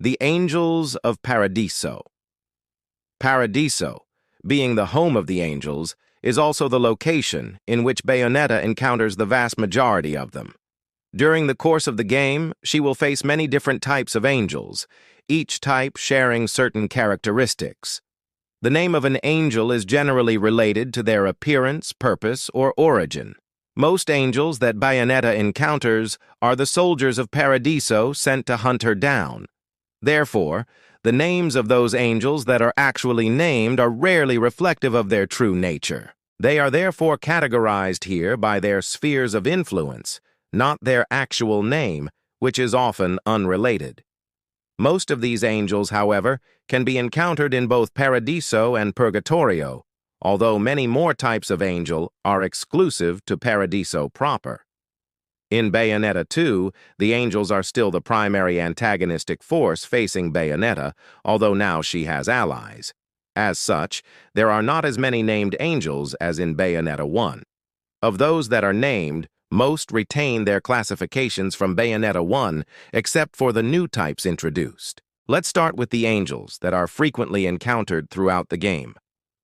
The Angels of Paradiso. Paradiso, being the home of the angels, is also the location in which Bayonetta encounters the vast majority of them. During the course of the game, she will face many different types of angels, each type sharing certain characteristics. The name of an angel is generally related to their appearance, purpose, or origin. Most angels that Bayonetta encounters are the soldiers of Paradiso sent to hunt her down. Therefore, the names of those angels that are actually named are rarely reflective of their true nature. They are therefore categorized here by their spheres of influence, not their actual name, which is often unrelated. Most of these angels, however, can be encountered in both Paradiso and Purgatorio, although many more types of angel are exclusive to Paradiso proper. In Bayonetta 2, the angels are still the primary antagonistic force facing Bayonetta, although now she has allies. As such, there are not as many named angels as in Bayonetta 1. Of those that are named, most retain their classifications from Bayonetta 1, except for the new types introduced. Let's start with the angels that are frequently encountered throughout the game.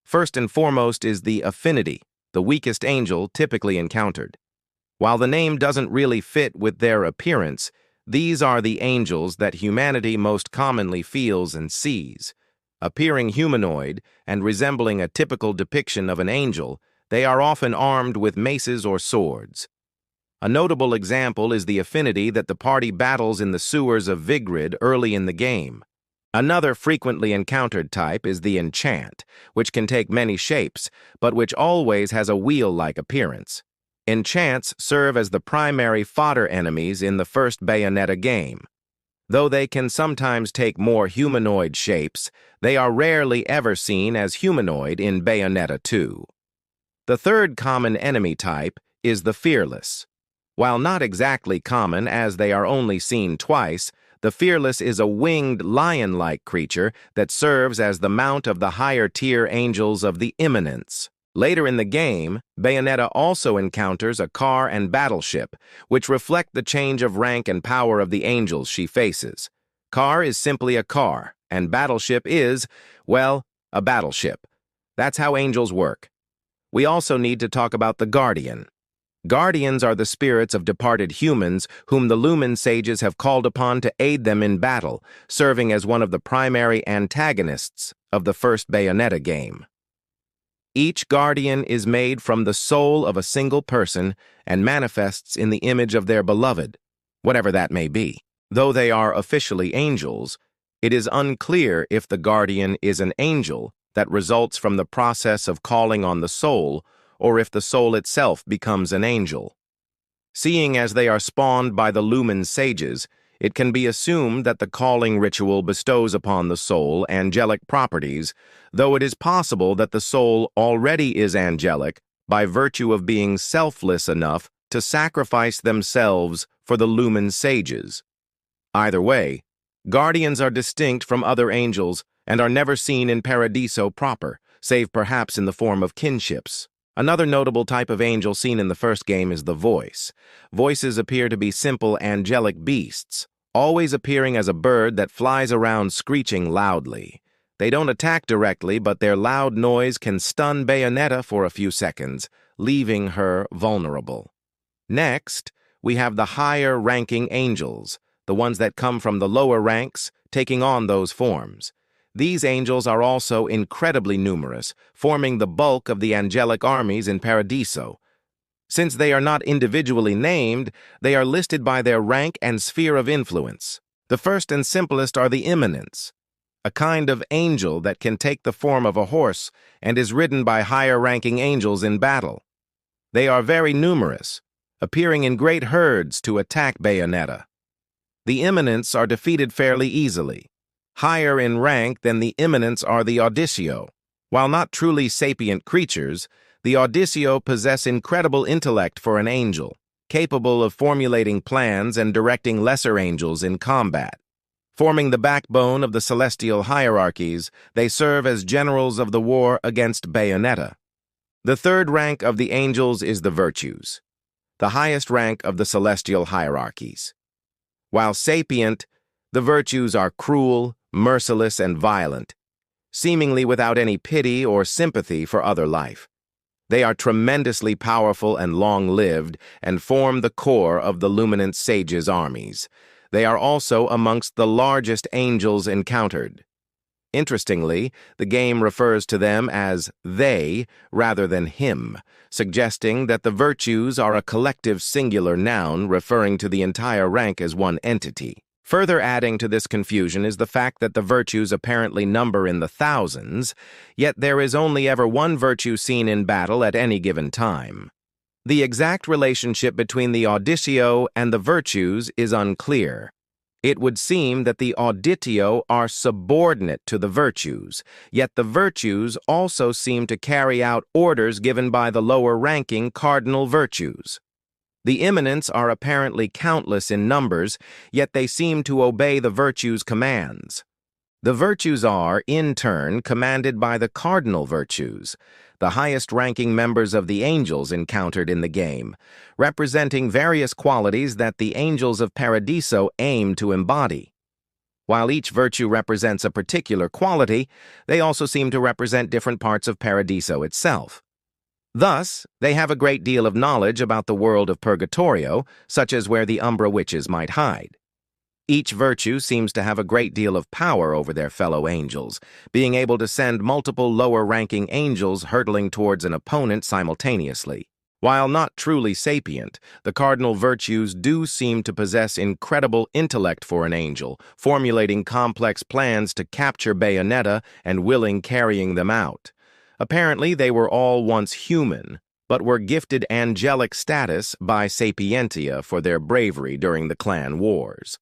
First and foremost is the Affinity, the weakest angel typically encountered. While the name doesn't really fit with their appearance, these are the angels that humanity most commonly feels and sees. Appearing humanoid and resembling a typical depiction of an angel, they are often armed with maces or swords. A notable example is the Affinity that the party battles in the sewers of Vigrid early in the game. Another frequently encountered type is the Enchant, which can take many shapes, but which always has a wheel-like appearance. Enchants serve as the primary fodder enemies in the first Bayonetta game. Though they can sometimes take more humanoid shapes, they are rarely ever seen as humanoid in Bayonetta 2. The third common enemy type is the Fearless. While not exactly common as they are only seen twice, the Fearless is a winged lion-like creature that serves as the mount of the higher-tier angels of the Imminence. Later in the game, Bayonetta also encounters a car and battleship, which reflect the change of rank and power of the angels she faces. Car is simply a car, and battleship is, well, a battleship. That's how angels work. We also need to talk about the Guardian. Guardians are the spirits of departed humans whom the Lumen Sages have called upon to aid them in battle, serving as one of the primary antagonists of the first Bayonetta game. Each Guardian is made from the soul of a single person and manifests in the image of their beloved, whatever that may be. Though they are officially angels, it is unclear if the Guardian is an angel that results from the process of calling on the soul, or if the soul itself becomes an angel. Seeing as they are spawned by the Lumen Sages, it can be assumed that the calling ritual bestows upon the soul angelic properties, though it is possible that the soul already is angelic by virtue of being selfless enough to sacrifice themselves for the Lumen Sages. Either way, Guardians are distinct from other angels and are never seen in Paradiso proper, save perhaps in the form of kinships. Another notable type of angel seen in the first game is the Voice. Voices appear to be simple angelic beasts, always appearing as a bird that flies around screeching loudly. They don't attack directly, but their loud noise can stun Bayonetta for a few seconds, leaving her vulnerable. Next, we have the higher-ranking angels, the ones that come from the lower ranks, taking on those forms. These angels are also incredibly numerous, forming the bulk of the angelic armies in Paradiso. Since they are not individually named, they are listed by their rank and sphere of influence. The first and simplest are the Imminence, a kind of angel that can take the form of a horse and is ridden by higher-ranking angels in battle. They are very numerous, appearing in great herds to attack Bayonetta. The Imminence are defeated fairly easily. Higher in rank than the Imminence are the Audicio. While not truly sapient creatures, the Audicio possess incredible intellect for an angel, capable of formulating plans and directing lesser angels in combat. Forming the backbone of the celestial hierarchies, they serve as generals of the war against Bayonetta. The third rank of the angels is the Virtues, the highest rank of the celestial hierarchies. While sapient, The virtues are cruel, merciless, and violent, seemingly without any pity or sympathy for other life. They are tremendously powerful and long-lived and form the core of the Luminant Sages' armies. They are also amongst the largest angels encountered. Interestingly, the game refers to them as they rather than him, suggesting that the virtues are a collective singular noun referring to the entire rank as one entity. Further adding to this confusion is the fact that the virtues apparently number in the thousands, yet there is only ever one virtue seen in battle at any given time. The exact relationship between the auditio and the virtues is unclear. It would seem that the auditio are subordinate to the virtues, yet the virtues also seem to carry out orders given by the lower-ranking cardinal virtues. The immanents are apparently countless in numbers, yet they seem to obey the virtues' commands. The virtues are, in turn, commanded by the cardinal virtues, the highest-ranking members of the angels encountered in the game, representing various qualities that the angels of Paradiso aim to embody. While each virtue represents a particular quality, they also seem to represent different parts of Paradiso itself. Thus, they have a great deal of knowledge about the world of Purgatorio, such as where the Umbra witches might hide. Each virtue seems to have a great deal of power over their fellow angels, being able to send multiple lower-ranking angels hurtling towards an opponent simultaneously. While not truly sapient, the cardinal virtues do seem to possess incredible intellect for an angel, formulating complex plans to capture Bayonetta and willing carrying them out. Apparently, they were all once human, but were gifted angelic status by Sapientia for their bravery during the clan wars.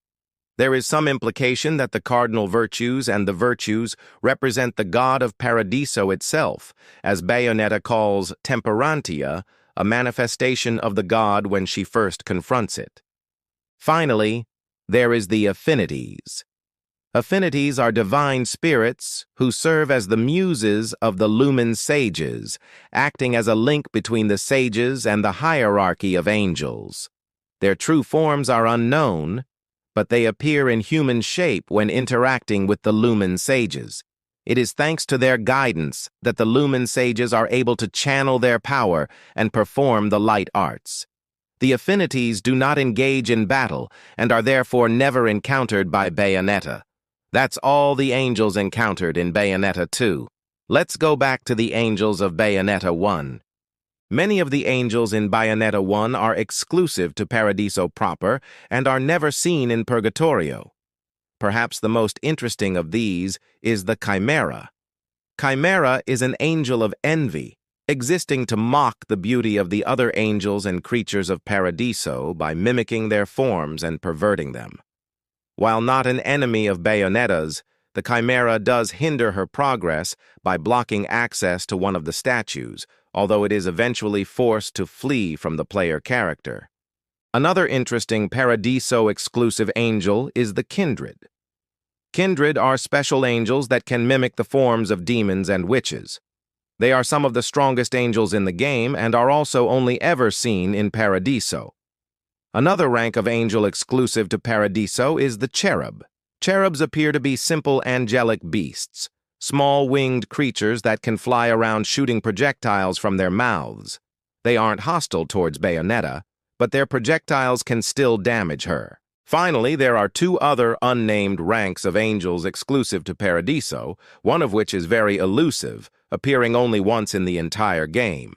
There is some implication that the cardinal virtues and the virtues represent the god of Paradiso itself, as Bayonetta calls Temperantia, a manifestation of the god when she first confronts it. Finally, there is the affinities. Affinities are divine spirits who serve as the muses of the Lumen Sages, acting as a link between the sages and the hierarchy of angels. Their true forms are unknown, but they appear in human shape when interacting with the Lumen Sages. It is thanks to their guidance that the Lumen Sages are able to channel their power and perform the light arts. The affinities do not engage in battle and are therefore never encountered by Bayonetta. That's all the angels encountered in Bayonetta 2. Let's go back to the angels of Bayonetta 1. Many of the angels in Bayonetta 1 are exclusive to Paradiso proper and are never seen in Purgatorio. Perhaps the most interesting of these is the Chimera. Chimera is an angel of envy, existing to mock the beauty of the other angels and creatures of Paradiso by mimicking their forms and perverting them. While not an enemy of Bayonetta's, the Chimera does hinder her progress by blocking access to one of the statues, although it is eventually forced to flee from the player character. Another interesting Paradiso-exclusive angel is the Kindred. Kindred are special angels that can mimic the forms of demons and witches. They are some of the strongest angels in the game and are also only ever seen in Paradiso. Another rank of angel exclusive to Paradiso is the Cherub. Cherubs appear to be simple angelic beasts, small winged creatures that can fly around shooting projectiles from their mouths. They aren't hostile towards Bayonetta, but their projectiles can still damage her. Finally, there are two other unnamed ranks of angels exclusive to Paradiso, one of which is very elusive, appearing only once in the entire game.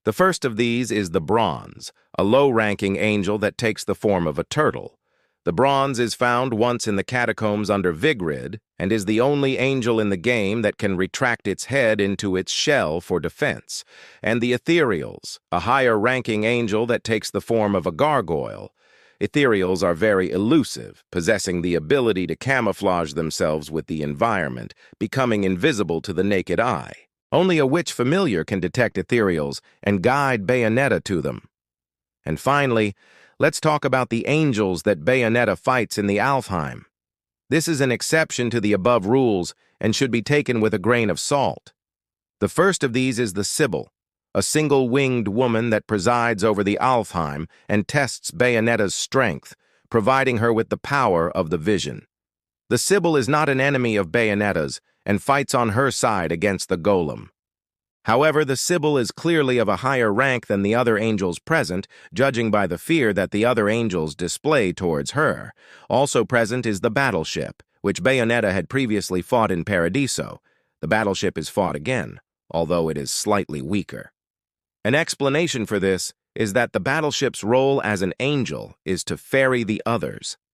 The first of these is the Bronze, a low-ranking angel that takes the form of a turtle. The Bronze is found once in the catacombs under Vigrid and is the only angel in the game that can retract its head into its shell for defense. And the Ethereals, a higher-ranking angel that takes the form of a gargoyle. Ethereals are very elusive, possessing the ability to camouflage themselves with the environment, becoming invisible to the naked eye. Only a witch familiar can detect Ethereals and guide Bayonetta to them. And finally, let's talk about the angels that Bayonetta fights in the Alfheim. This is an exception to the above rules and should be taken with a grain of salt. The first of these is the Sibyl, a single-winged woman that presides over the Alfheim and tests Bayonetta's strength, providing her with the power of the vision. The Sibyl is not an enemy of Bayonetta's and fights on her side against the Golem. However, the Sibyl is clearly of a higher rank than the other angels present, judging by the fear that the other angels display towards her. Also present is the battleship, which Bayonetta had previously fought in Paradiso. The battleship is fought again, although it is slightly weaker. An explanation for this is that the battleship's role as an angel is to ferry the others.